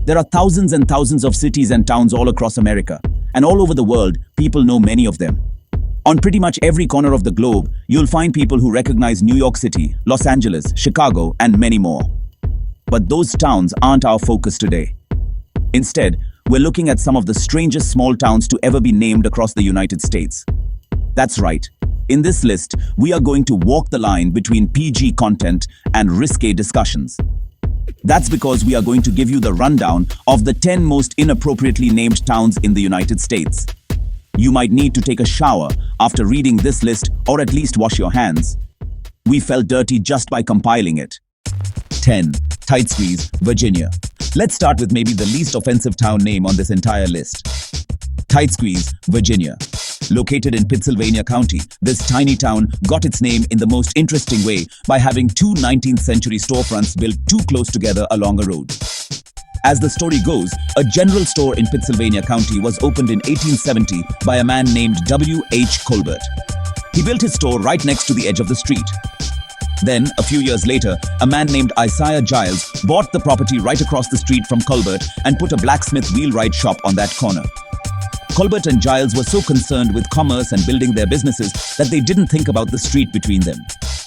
There are thousands and thousands of cities and towns all across America, and all over the world, people know many of them. On pretty much every corner of the globe, you'll find people who recognize New York City, Los Angeles, Chicago, and many more. But those towns aren't our focus today. Instead, we're looking at some of the strangest small towns to ever be named across the United States. That's right. In this list, we are going to walk the line between PG content and risque discussions. That's because we are going to give you the rundown of the 10 most inappropriately named towns in the United States. You might need to take a shower after reading this list, or at least wash your hands. We felt dirty just by compiling it. 10. Tightsqueeze, Virginia. Let's start with maybe the least offensive town name on this entire list. Tightsqueeze, Virginia. Located in Pittsylvania County, this tiny town got its name in the most interesting way by having two 19th century storefronts built too close together along a road. As the story goes, a general store in Pittsylvania County was opened in 1870 by a man named W.H. Colbert. He built his store right next to the edge of the street. Then, a few years later, a man named Isaiah Giles bought the property right across the street from Colbert and put a blacksmith wheelwright shop on that corner. Colbert and Giles were so concerned with commerce and building their businesses that they didn't think about the street between them.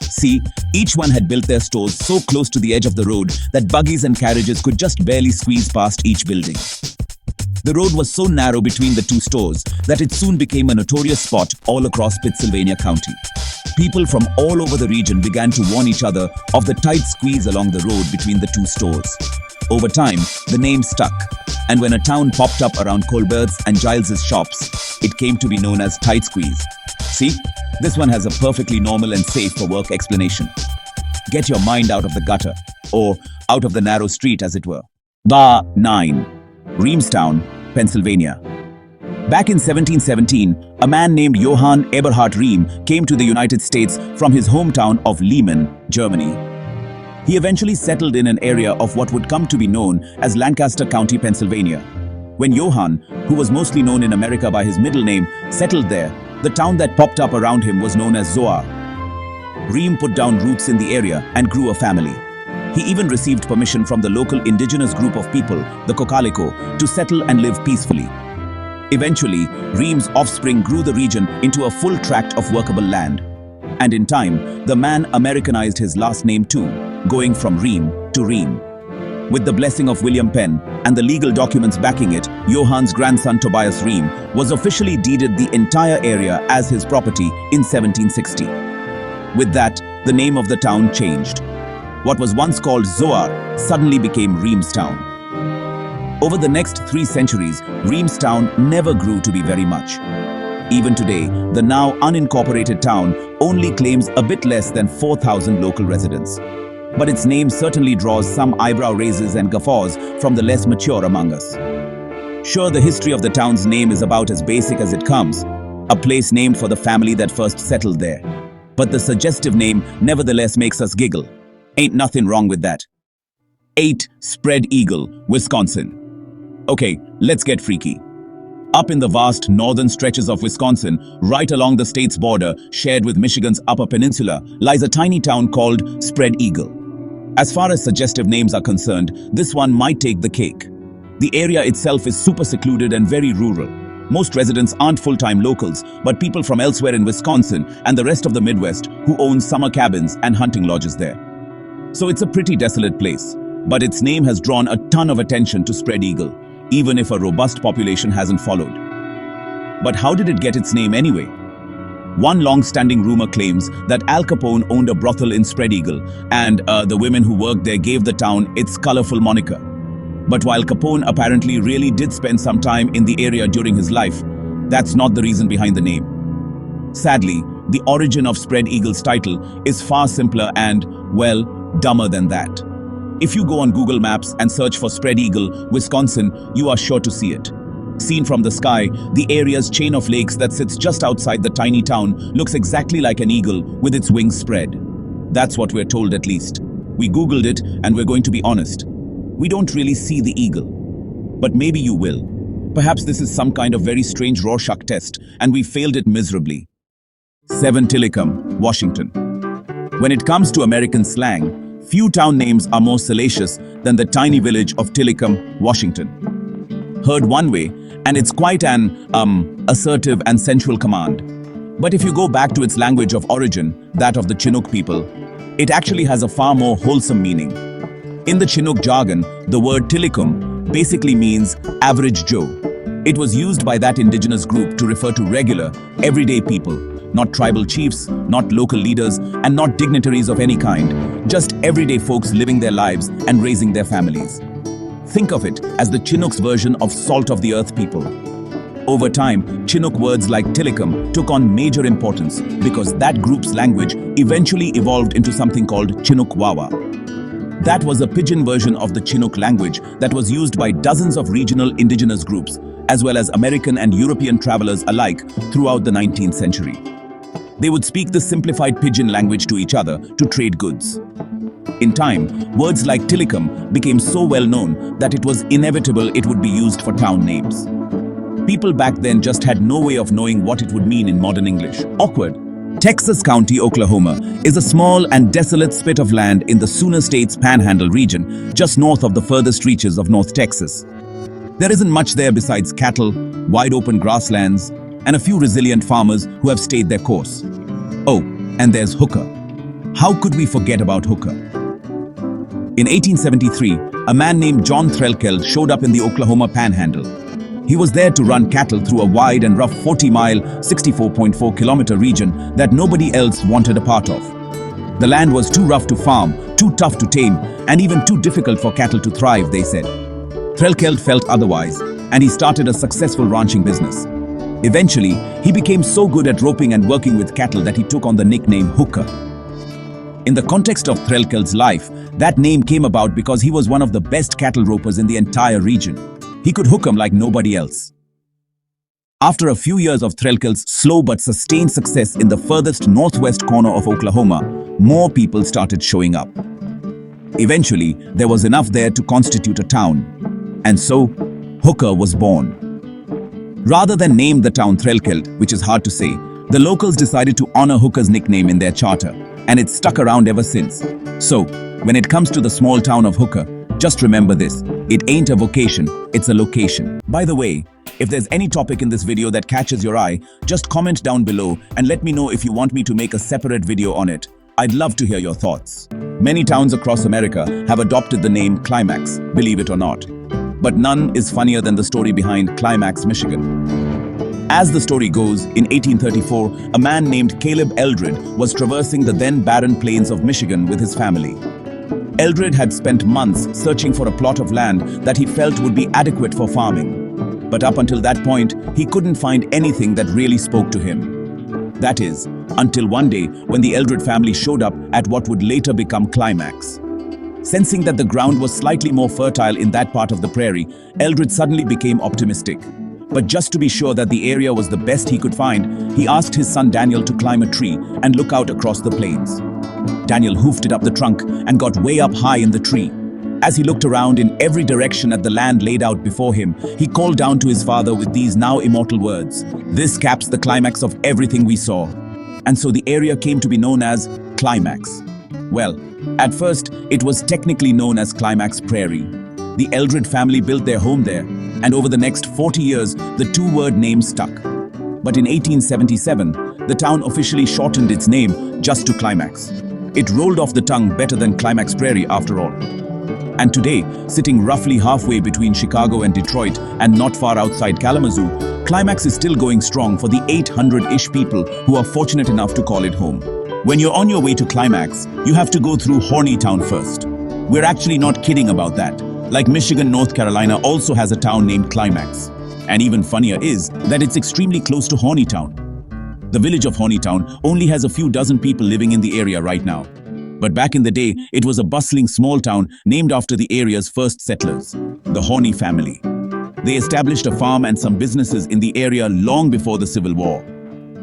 See, each one had built their stores so close to the edge of the road that buggies and carriages could just barely squeeze past each building. The road was so narrow between the two stores that it soon became a notorious spot all across Pittsylvania County. People from all over the region began to warn each other of the tight squeeze along the road between the two stores. Over time, the name stuck, and when a town popped up around Colbert's and Giles's shops, it came to be known as Tightsqueeze. See, this one has a perfectly normal and safe for work explanation. Get your mind out of the gutter, or out of the narrow street as it were. 9. Reamstown, Pennsylvania. Back in 1717, a man named Johann Eberhard Riem came to the United States from his hometown of Lehman, Germany. He eventually settled in an area of what would come to be known as Lancaster County, Pennsylvania. When Johann, who was mostly known in America by his middle name, settled there, the town that popped up around him was known as Zoar. Riem put down roots in the area and grew a family. He even received permission from the local indigenous group of people, the Kokaliko, to settle and live peacefully. Eventually, Riem's offspring grew the region into a full tract of workable land. And in time, the man Americanized his last name too, going from Riem to Riem. With the blessing of William Penn and the legal documents backing it, Johann's grandson Tobias Riem was officially deeded the entire area as his property in 1760. With that, the name of the town changed. What was once called Zoar suddenly became Reamstown. Over the next 3 centuries, Reamstown never grew to be very much. Even today, the now unincorporated town only claims a bit less than 4,000 local residents. But its name certainly draws some eyebrow raises and guffaws from the less mature among us. Sure, the history of the town's name is about as basic as it comes, a place named for the family that first settled there. But the suggestive name nevertheless makes us giggle. Ain't nothing wrong with that. 8. Spread Eagle, Wisconsin. Okay, let's get freaky. Up in the vast northern stretches of Wisconsin, right along the state's border, shared with Michigan's Upper Peninsula, lies a tiny town called Spread Eagle. As far as suggestive names are concerned, this one might take the cake. The area itself is super secluded and very rural. Most residents aren't full-time locals, but people from elsewhere in Wisconsin and the rest of the Midwest who own summer cabins and hunting lodges there. So it's a pretty desolate place, but its name has drawn a ton of attention to Spread Eagle, even if a robust population hasn't followed. But how did it get its name anyway? One long-standing rumor claims that Al Capone owned a brothel in Spread Eagle, and the women who worked there gave the town its colorful moniker. But while Capone apparently really did spend some time in the area during his life, that's not the reason behind the name. Sadly, the origin of Spread Eagle's title is far simpler and, well, dumber than that. If you go on Google Maps and search for Spread Eagle, Wisconsin, you are sure to see it. Seen from the sky, the area's chain of lakes that sits just outside the tiny town looks exactly like an eagle with its wings spread. That's what we're told at least. We Googled it and we're going to be honest. We don't really see the eagle. But maybe you will. Perhaps this is some kind of very strange Rorschach test and we failed it miserably. 7. Tillicum, Washington. When it comes to American slang, Few town names are more salacious than the tiny village of Tillicum, Washington. Heard one way, and it's quite an assertive and sensual command. But if you go back to its language of origin, that of the Chinook people, it actually has a far more wholesome meaning. In the Chinook jargon, the word Tillicum basically means average Joe. It was used by that indigenous group to refer to regular, everyday people, not tribal chiefs, not local leaders, and not dignitaries of any kind, just everyday folks living their lives and raising their families. Think of it as the Chinook's version of salt of the earth people. Over time, Chinook words like Tillicum took on major importance because that group's language eventually evolved into something called Chinook Wawa. That was a pidgin version of the Chinook language that was used by dozens of regional indigenous groups, as well as American and European travelers alike throughout the 19th century. They would speak the simplified pidgin language to each other to trade goods. In time, words like Tillicum became so well known that it was inevitable it would be used for town names. People back then just had no way of knowing what it would mean in modern English. Awkward. Texas County, Oklahoma, is a small and desolate spit of land in the Sooner State's Panhandle region, just north of the furthest reaches of North Texas. There isn't much there besides cattle, wide-open grasslands, and a few resilient farmers who have stayed their course. Oh, and there's Hooker. How could we forget about Hooker? In 1873, a man named John Threlkeld showed up in the Oklahoma Panhandle. He was there to run cattle through a wide and rough 40-mile, 64.4-kilometer region that nobody else wanted a part of. The land was too rough to farm, too tough to tame, and even too difficult for cattle to thrive, they said. Threlkeld felt otherwise, and he started a successful ranching business. Eventually, he became so good at roping and working with cattle that he took on the nickname Hooker. In the context of Threlkeld's life, that name came about because he was one of the best cattle ropers in the entire region. He could hook 'em like nobody else. After a few years of Threlkeld's slow but sustained success in the furthest northwest corner of Oklahoma, more people started showing up. Eventually, there was enough there to constitute a town. And so, Hooker was born. Rather than name the town Threlkeld, which is hard to say, the locals decided to honor Hooker's nickname in their charter, and it's stuck around ever since. So, when it comes to the small town of Hooker, just remember this, it ain't a vocation, it's a location. By the way, if there's any topic in this video that catches your eye, just comment down below and let me know if you want me to make a separate video on it. I'd love to hear your thoughts. Many towns across America have adopted the name Climax, believe it or not. But none is funnier than the story behind Climax, Michigan. As the story goes, in 1834, a man named Caleb Eldred was traversing the then barren plains of Michigan with his family. Eldred had spent months searching for a plot of land that he felt would be adequate for farming. But up until that point, he couldn't find anything that really spoke to him. That is, until one day when the Eldred family showed up at what would later become Climax. Sensing that the ground was slightly more fertile in that part of the prairie, Eldred suddenly became optimistic. But just to be sure that the area was the best he could find, he asked his son Daniel to climb a tree and look out across the plains. Daniel hoofed it up the trunk and got way up high in the tree. As he looked around in every direction at the land laid out before him, he called down to his father with these now immortal words, "This caps the climax of everything we saw." And so the area came to be known as Climax. Well, at first, it was technically known as Climax Prairie. The Eldred family built their home there, and over the next 40 years, the two-word name stuck. But in 1877, the town officially shortened its name just to Climax. It rolled off the tongue better than Climax Prairie after all. And today, sitting roughly halfway between Chicago and Detroit and not far outside Kalamazoo, Climax is still going strong for the 800-ish people who are fortunate enough to call it home. When you're on your way to Climax, you have to go through Horneytown first. We're actually not kidding about that. Like Michigan, North Carolina also has a town named Climax. And even funnier is that it's extremely close to Horneytown. The village of Horneytown only has a few dozen people living in the area right now. But back in the day, it was a bustling small town named after the area's first settlers, the Horney family. They established a farm and some businesses in the area long before the Civil War.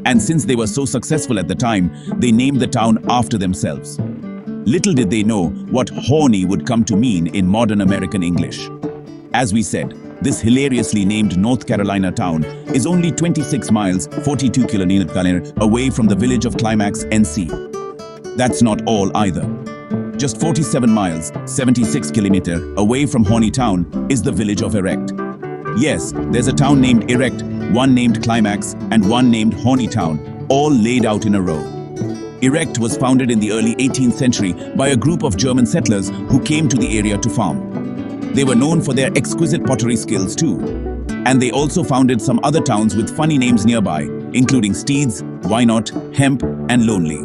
And since they were so successful at the time, they named the town after themselves. Little did they know what horny would come to mean in modern American English. As we said, this hilariously named North Carolina town is only 26 miles, 42 kilometers away from the village of Climax, NC. That's not all either. Just 47 miles, 76 kilometers away from Horneytown is the village of Erect. Yes, there's a town named Erect, one named Climax, and one named Horneytown, all laid out in a row. Erect was founded in the early 18th century by a group of German settlers who came to the area to farm. They were known for their exquisite pottery skills too. And they also founded some other towns with funny names nearby, including Steeds, Why Not, Hemp, and Lonely.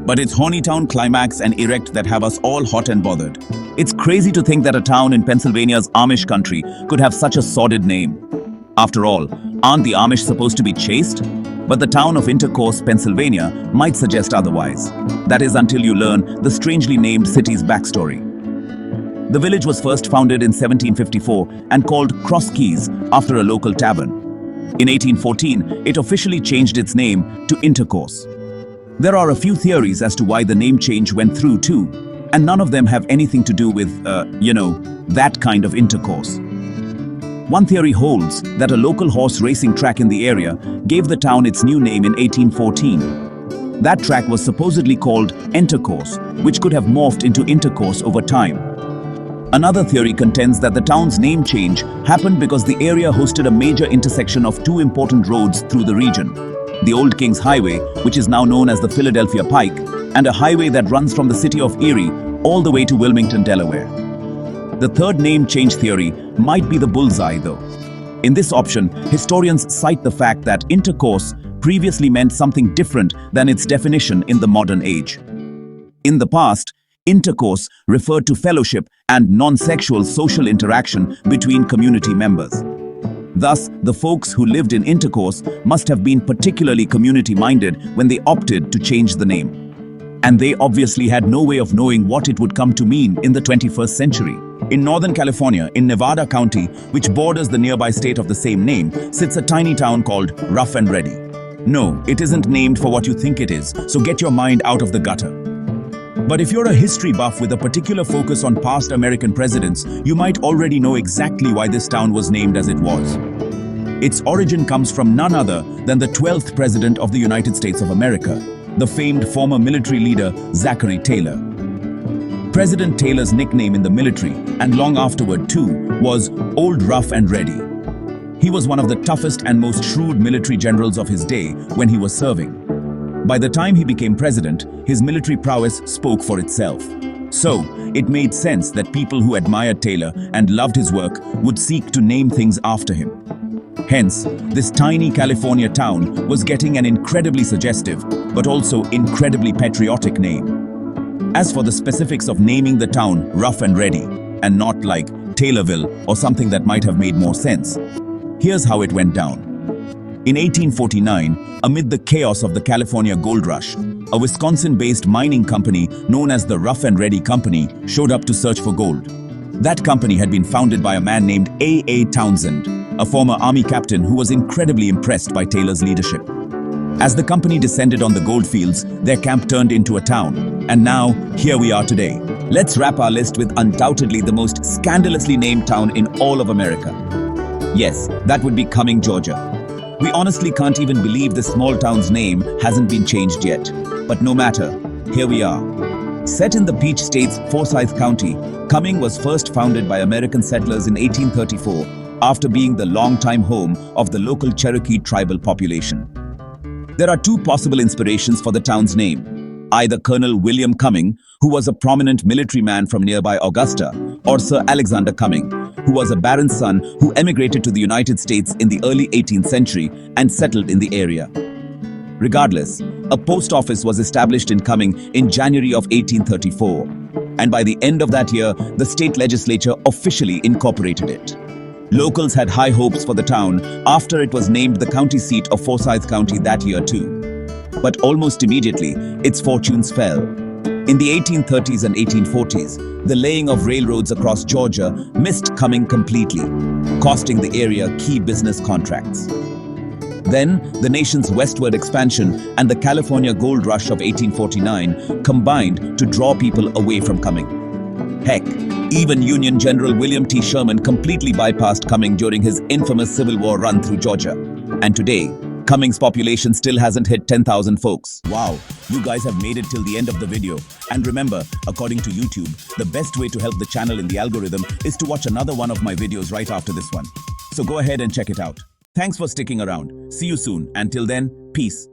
But it's Horneytown, Climax, and Erect that have us all hot and bothered. It's crazy to think that a town in Pennsylvania's Amish country could have such a sordid name. After all, aren't the Amish supposed to be chaste? But the town of Intercourse, Pennsylvania, might suggest otherwise. That is until you learn the strangely named city's backstory. The village was first founded in 1754 and called Tightsqueeze after a local tavern. In 1814, it officially changed its name to Intercourse. There are a few theories as to why the name change went through too, and none of them have anything to do with, that kind of intercourse. One theory holds that a local horse racing track in the area gave the town its new name in 1814. That track was supposedly called Intercourse, which could have morphed into Intercourse over time. Another theory contends that the town's name change happened because the area hosted a major intersection of two important roads through the region: the Old Kings Highway, which is now known as the Philadelphia Pike, and a highway that runs from the city of Erie all the way to Wilmington, Delaware. The third name change theory might be the bullseye, though. In this option, historians cite the fact that intercourse previously meant something different than its definition in the modern age. In the past, intercourse referred to fellowship and non-sexual social interaction between community members. Thus, the folks who lived in Intercourse must have been particularly community-minded when they opted to change the name. And they obviously had no way of knowing what it would come to mean in the 21st century. In Northern California, in Nevada County, which borders the nearby state of the same name, sits a tiny town called Rough and Ready. No, it isn't named for what you think it is, so get your mind out of the gutter. But if you're a history buff with a particular focus on past American presidents, you might already know exactly why this town was named as it was. Its origin comes from none other than the 12th President of the United States of America, the famed former military leader Zachary Taylor. President Taylor's nickname in the military, and long afterward too, was Old Rough and Ready. He was one of the toughest and most shrewd military generals of his day when he was serving. By the time he became president, his military prowess spoke for itself. So, it made sense that people who admired Taylor and loved his work would seek to name things after him. Hence, this tiny California town was getting an incredibly suggestive, but also incredibly patriotic name. As for the specifics of naming the town Rough and Ready, and not like Taylorville or something that might have made more sense, here's how it went down. In 1849, amid the chaos of the California Gold Rush, a Wisconsin-based mining company known as the Rough and Ready Company showed up to search for gold. That company had been founded by a man named A.A. Townsend, a former army captain who was incredibly impressed by Taylor's leadership. As the company descended on the gold fields, their camp turned into a town. And now, here we are today. Let's wrap our list with undoubtedly the most scandalously named town in all of America. Yes, that would be Cumming, Georgia. We honestly can't even believe this small town's name hasn't been changed yet. But no matter, here we are. Set in the Peach State's Forsyth County, Cumming was first founded by American settlers in 1834 after being the longtime home of the local Cherokee tribal population. There are two possible inspirations for the town's name: either Colonel William Cumming, who was a prominent military man from nearby Augusta, or Sir Alexander Cumming, who was a baron's son who emigrated to the United States in the early 18th century and settled in the area. Regardless, a post office was established in Cumming in January of 1834, and by the end of that year, the state legislature officially incorporated it. Locals had high hopes for the town after it was named the county seat of Forsyth County that year too. But almost immediately, its fortunes fell. In the 1830s and 1840s, the laying of railroads across Georgia missed Cumming completely, costing the area key business contracts. Then, the nation's westward expansion and the California Gold Rush of 1849 combined to draw people away from Cumming. Heck, even Union General William T. Sherman completely bypassed Cumming during his infamous Civil War run through Georgia. And today, Cumming's population still hasn't hit 10,000 folks. Wow, you guys have made it till the end of the video. And remember, according to YouTube, the best way to help the channel in the algorithm is to watch another one of my videos right after this one. So go ahead and check it out. Thanks for sticking around. See you soon. Until then, peace.